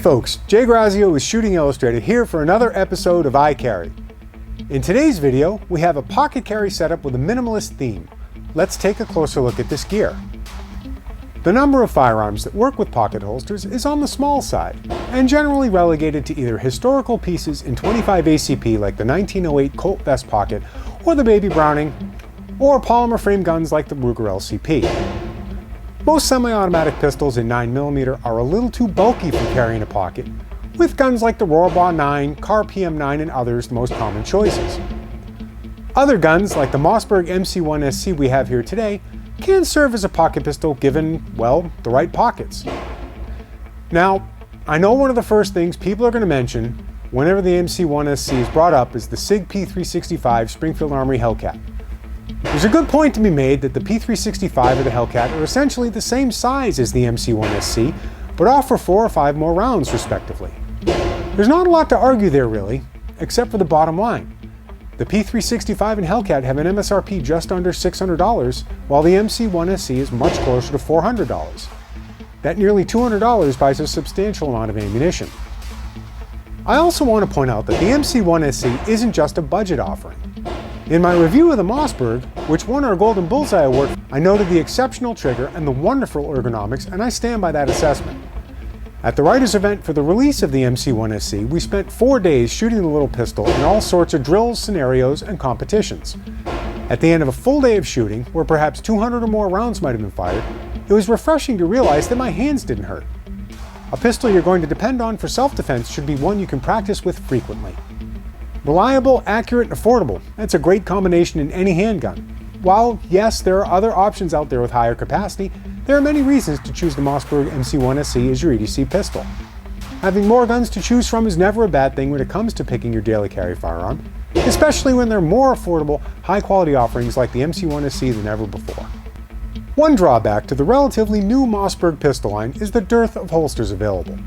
folks, Jay Grazio with Shooting Illustrated here for another episode of I Carry. In today's video, we have a pocket carry setup with a minimalist theme. Let's take a closer look at this gear. The number of firearms that work with pocket holsters is on the small side, and generally relegated to either historical pieces in 25 ACP like the 1908 Colt Vest Pocket or the Baby Browning, or polymer frame guns like the Ruger LCP. Most semi-automatic pistols in 9mm are a little too bulky for carrying a pocket, with guns like the Rohrbaugh 9, Car PM9 and others the most common choices. Other guns like the Mossberg MC1sc we have here today can serve as a pocket pistol given, well, the right pockets. Now, I know one of the first things people are going to mention whenever the MC1sc is brought up is the SIG P365 Springfield Armory Hellcat. There's a good point to be made that the P365 or the Hellcat are essentially the same size as the MC1sc, but offer 4 or 5 more rounds respectively. There's not a lot to argue there really, except for the bottom line. The P365 and Hellcat have an MSRP just under $600, while the MC1sc is much closer to $400. That nearly $200 buys a substantial amount of ammunition. I also want to point out that the MC1sc isn't just a budget offering. In my review of the Mossberg, which won our Golden Bullseye Award, I noted the exceptional trigger and the wonderful ergonomics, and I stand by that assessment. At the writers' event for the release of the MC1sc, we spent 4 days shooting the little pistol in all sorts of drills, scenarios, and competitions. At the end of a full day of shooting, where perhaps 200 or more rounds might have been fired, it was refreshing to realize that my hands didn't hurt. A pistol you're going to depend on for self-defense should be one you can practice with frequently. Reliable, accurate, and affordable. That's a great combination in any handgun. While, yes, there are other options out there with higher capacity, there are many reasons to choose the Mossberg MC1sc as your EDC pistol. Having more guns to choose from is never a bad thing when it comes to picking your daily carry firearm, especially when there are more affordable, high-quality offerings like the MC1sc than ever before. One drawback to the relatively new Mossberg pistol line is the dearth of holsters available.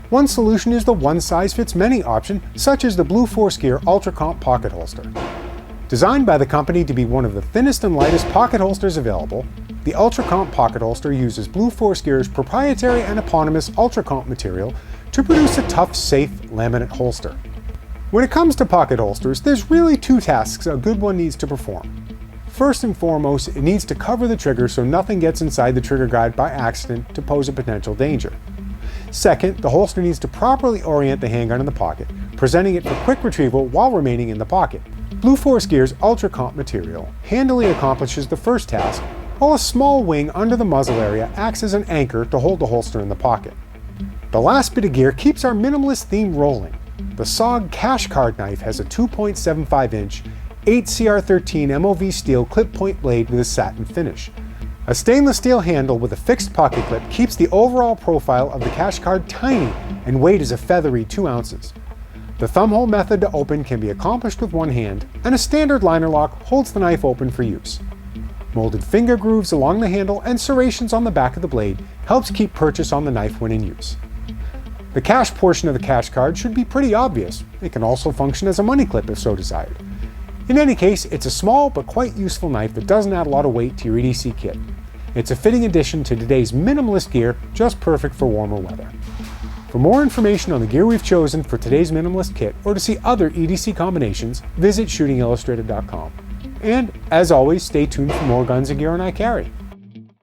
One solution is the one-size-fits-many option, such as the Blue Force Gear Ultra Comp pocket holster. Designed by the company to be one of the thinnest and lightest pocket holsters available, the Ultra Comp pocket holster uses Blue Force Gear's proprietary and eponymous Ultra Comp material to produce a tough, safe, laminate holster. When it comes to pocket holsters, there's really 2 tasks a good one needs to perform. First and foremost, it needs to cover the trigger so nothing gets inside the trigger guide by accident to pose a potential danger. Second, the holster needs to properly orient the handgun in the pocket, presenting it for quick retrieval while remaining in the pocket. Blue Force Gear's Ultra Comp material handily accomplishes the first task, while a small wing under the muzzle area acts as an anchor to hold the holster in the pocket. The last bit of gear keeps our minimalist theme rolling. The SOG Cash Card knife has a 2.75-inch 8CR13 MOV steel clip point blade with a satin finish. A stainless steel handle with a fixed pocket clip keeps the overall profile of the Cash Card tiny and weight is a feathery 2 ounces. The thumbhole method to open can be accomplished with one hand, and a standard liner lock holds the knife open for use. Molded finger grooves along the handle and serrations on the back of the blade helps keep purchase on the knife when in use. The cash portion of the Cash Card should be pretty obvious. It can also function as a money clip if so desired. In any case, it's a small but quite useful knife that doesn't add a lot of weight to your EDC kit. It's a fitting addition to today's minimalist gear, just perfect for warmer weather. For more information on the gear we've chosen for today's minimalist kit, or to see other EDC combinations, visit shootingillustrated.com. And, as always, stay tuned for more guns and gear on I Carry.